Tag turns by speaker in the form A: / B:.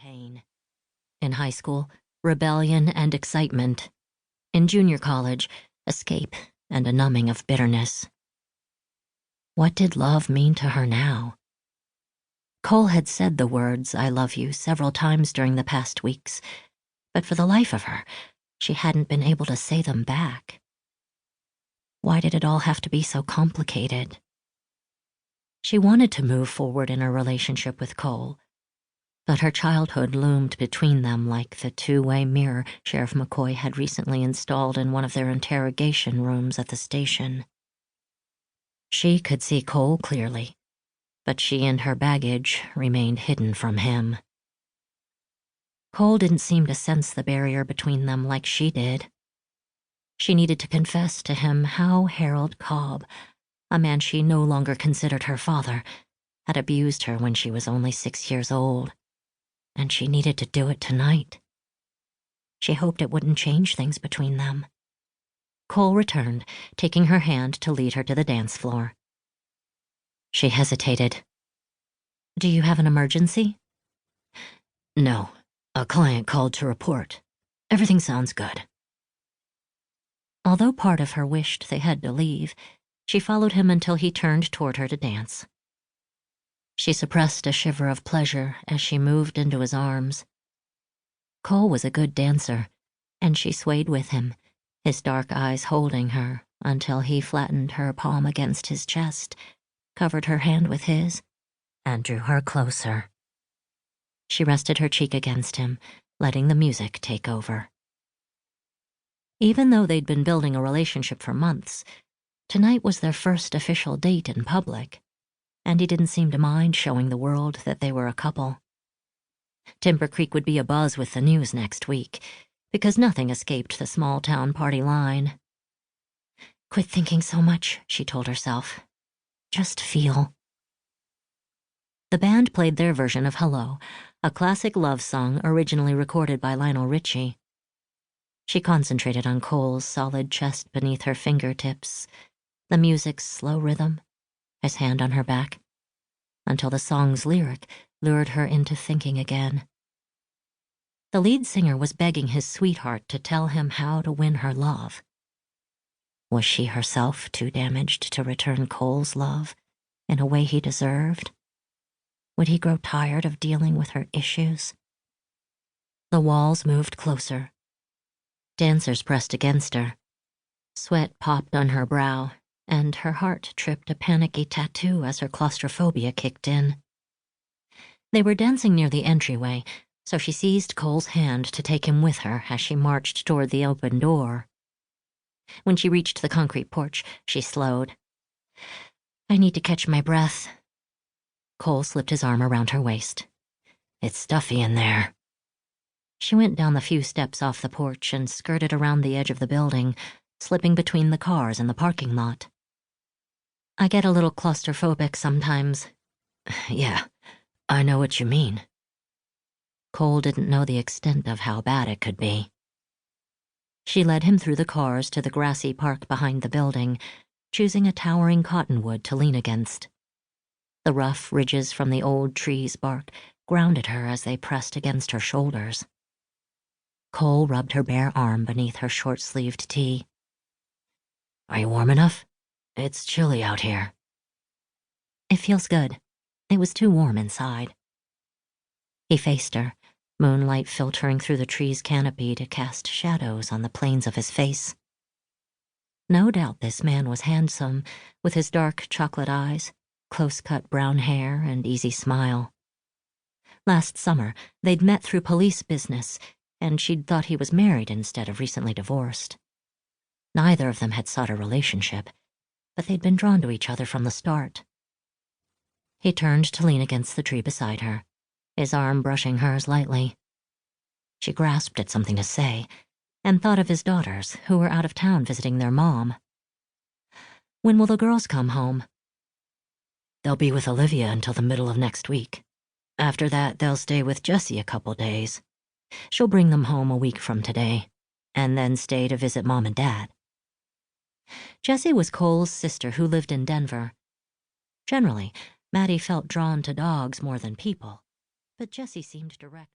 A: pain. In high school, rebellion and excitement. In junior college, escape and a numbing of bitterness. What did love mean to her now? Cole had said the words, "I love you," several times during the past weeks, but for the life of her, she hadn't been able to say them back. Why did it all have to be so complicated? She wanted to move forward in her relationship with Cole, but her childhood loomed between them like the two-way mirror Sheriff McCoy had recently installed in one of their interrogation rooms at the station. She could see Cole clearly, but she and her baggage remained hidden from him. Cole didn't seem to sense the barrier between them like she did. She needed to confess to him how Harold Cobb, a man she no longer considered her father, had abused her when she was only 6 years old, and she needed to do it tonight. She hoped it wouldn't change things between them. Cole returned, taking her hand to lead her to the dance floor. She hesitated. "Do you have an emergency?" "No. A client called to report. Everything sounds good." Although part of her wished they had to leave, she followed him until he turned toward her to dance. She suppressed a shiver of pleasure as she moved into his arms. Cole was a good dancer, and she swayed with him, his dark eyes holding her until he flattened her palm against his chest, covered her hand with his, and drew her closer. She rested her cheek against him, letting the music take over. Even though they'd been building a relationship for months, tonight was their first official date in public, and he didn't seem to mind showing the world that they were a couple. Timber Creek would be abuzz with the news next week, because nothing escaped the small-town party line. "Quit thinking so much," she told herself. "Just feel." The band played their version of Hello, a classic love song originally recorded by Lionel Richie. She concentrated on Cole's solid chest beneath her fingertips, the music's slow rhythm, his hand on her back, until the song's lyric lured her into thinking again. The lead singer was begging his sweetheart to tell him how to win her love. Was she herself too damaged to return Cole's love in a way he deserved? Would he grow tired of dealing with her issues? The walls moved closer. Dancers pressed against her. Sweat popped on her brow, and her heart tripped a panicky tattoo as her claustrophobia kicked in. They were dancing near the entryway, so she seized Cole's hand to take him with her as she marched toward the open door. When she reached the concrete porch, she slowed. "I need to catch my breath." Cole slipped his arm around her waist. "It's stuffy in there." She went down the few steps off the porch and skirted around the edge of the building, slipping between the cars in the parking lot. "I get a little claustrophobic sometimes." "Yeah, I know what you mean." Cole didn't know the extent of how bad it could be. She led him through the cars to the grassy park behind the building, choosing a towering cottonwood to lean against. The rough ridges from the old tree's bark grounded her as they pressed against her shoulders. Cole rubbed her bare arm beneath her short-sleeved tee. "Are you warm enough? It's chilly out here." "It feels good. It was too warm inside." He faced her, moonlight filtering through the tree's canopy to cast shadows on the planes of his face. No doubt this man was handsome, with his dark chocolate eyes, close-cut brown hair, and easy smile. Last summer, they'd met through police business, and she'd thought he was married instead of recently divorced. Neither of them had sought a relationship, but they'd been drawn to each other from the start. He turned to lean against the tree beside her, his arm brushing hers lightly. She grasped at something to say, and thought of his daughters, who were out of town visiting their mom. "When will the girls come home?" "They'll be with Olivia until the middle of next week. After that, they'll stay with Jessie a couple days. She'll bring them home a week from today, and then stay to visit Mom and Dad." Jessie was Cole's sister who lived in Denver. Generally, Mattie felt drawn to dogs more than people, but Jessie seemed direct.